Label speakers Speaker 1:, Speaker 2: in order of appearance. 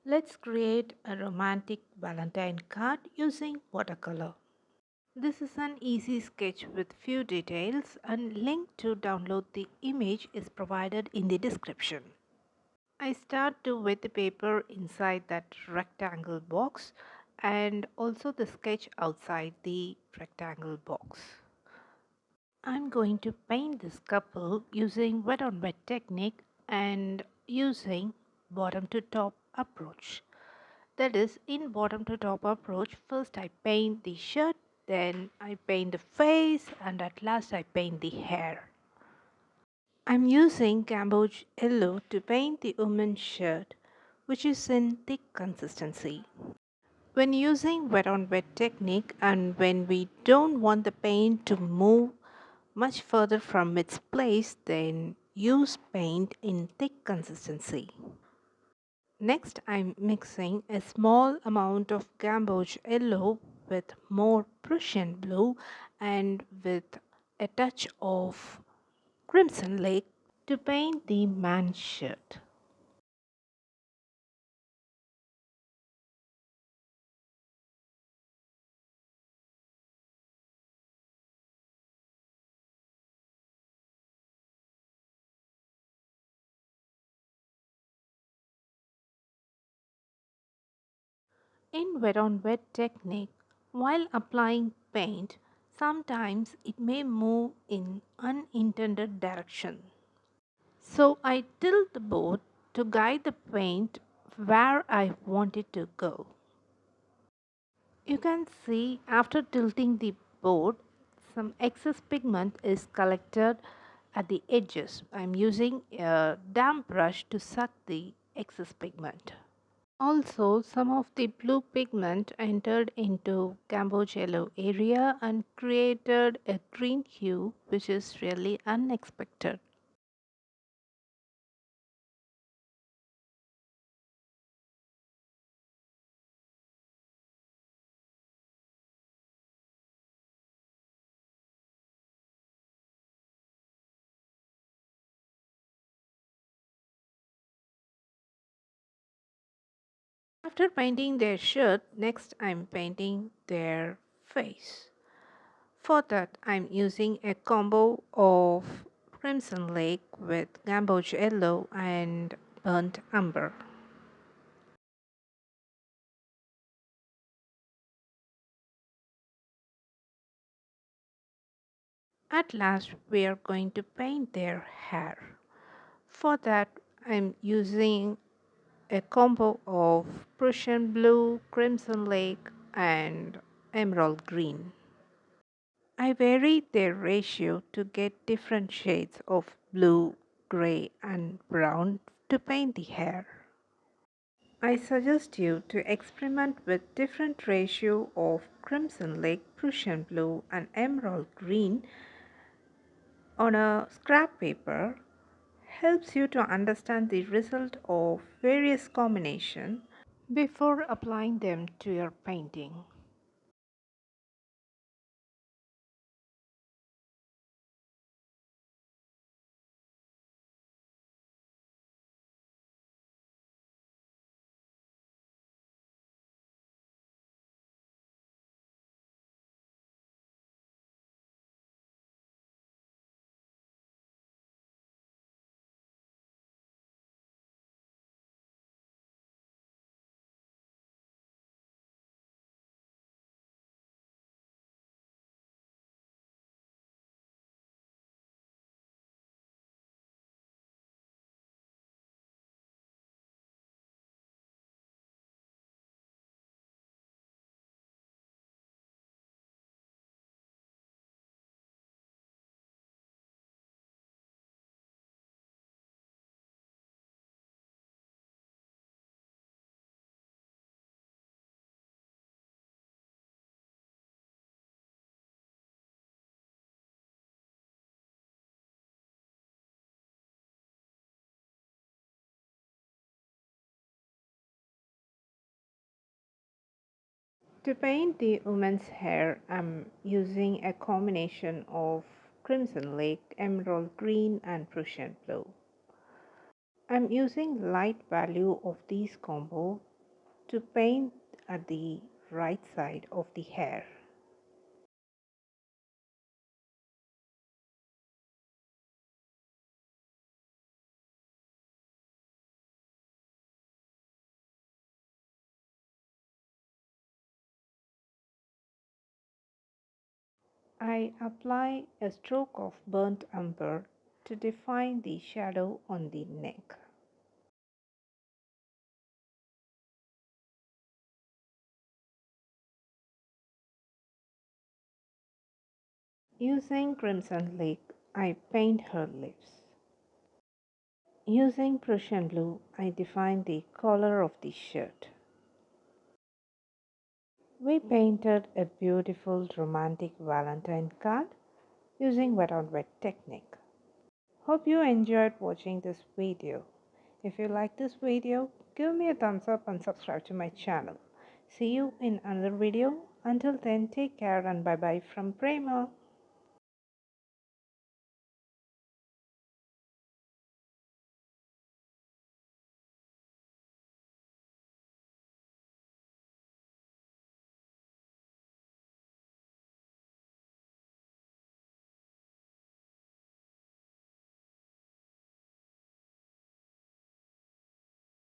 Speaker 1: Let's create a romantic Valentine card using watercolor. This is an easy sketch with few details, and link to download the image is provided in the description. I start to wet the paper inside that rectangle box and also the sketch outside the rectangle box. I'm going to paint this couple using wet on wet technique and using bottom to top approach. That is, in bottom to top approach, first I paint the shirt, then I paint the face, and at last I paint the hair. I'm using Camboge yellow to paint the woman's shirt, which is in thick consistency. When using wet on wet technique and when we don't want the paint to move much further from its place, then use paint in thick consistency. Next, I'm mixing a small amount of Gamboge yellow with more Prussian blue and with a touch of crimson lake to paint the man's shirt. In wet on wet technique, while applying paint, sometimes it may move in unintended direction. So I tilt the board to guide the paint where I want it to go. You can see after tilting the board, some excess pigment is collected at the edges. I'm using a damp brush to suck the excess pigment. Also, some of the blue pigment entered into Camboge yellow area and created a green hue, which is really unexpected. After painting their shirt, next I'm painting their face. For that, I'm using a combo of Crimson Lake with Gamboge Yellow and Burnt Umber. At last, we are going to paint their hair. For that, I'm using a combo of Prussian Blue, Crimson Lake, and Emerald Green. I vary their ratio to get different shades of blue, gray, and brown to paint the hair. I suggest you to experiment with different ratio of Crimson Lake, Prussian Blue, and Emerald Green on a scrap paper. Helps you to understand the result of various combination before applying them to your painting. To paint the woman's hair, I'm using a combination of Crimson Lake, Emerald Green, and Prussian Blue. I'm using light value of these combo to paint at the right side of the hair. I apply a stroke of burnt umber to define the shadow on the neck. Using crimson lake, I paint her lips. Using Prussian blue, I define the collar of the shirt. We painted a beautiful romantic Valentine card using wet on wet technique. Hope you enjoyed watching this video. If you like this video, give me a thumbs up and subscribe to my channel. See you in another video. Until then, take care and bye bye from Prema.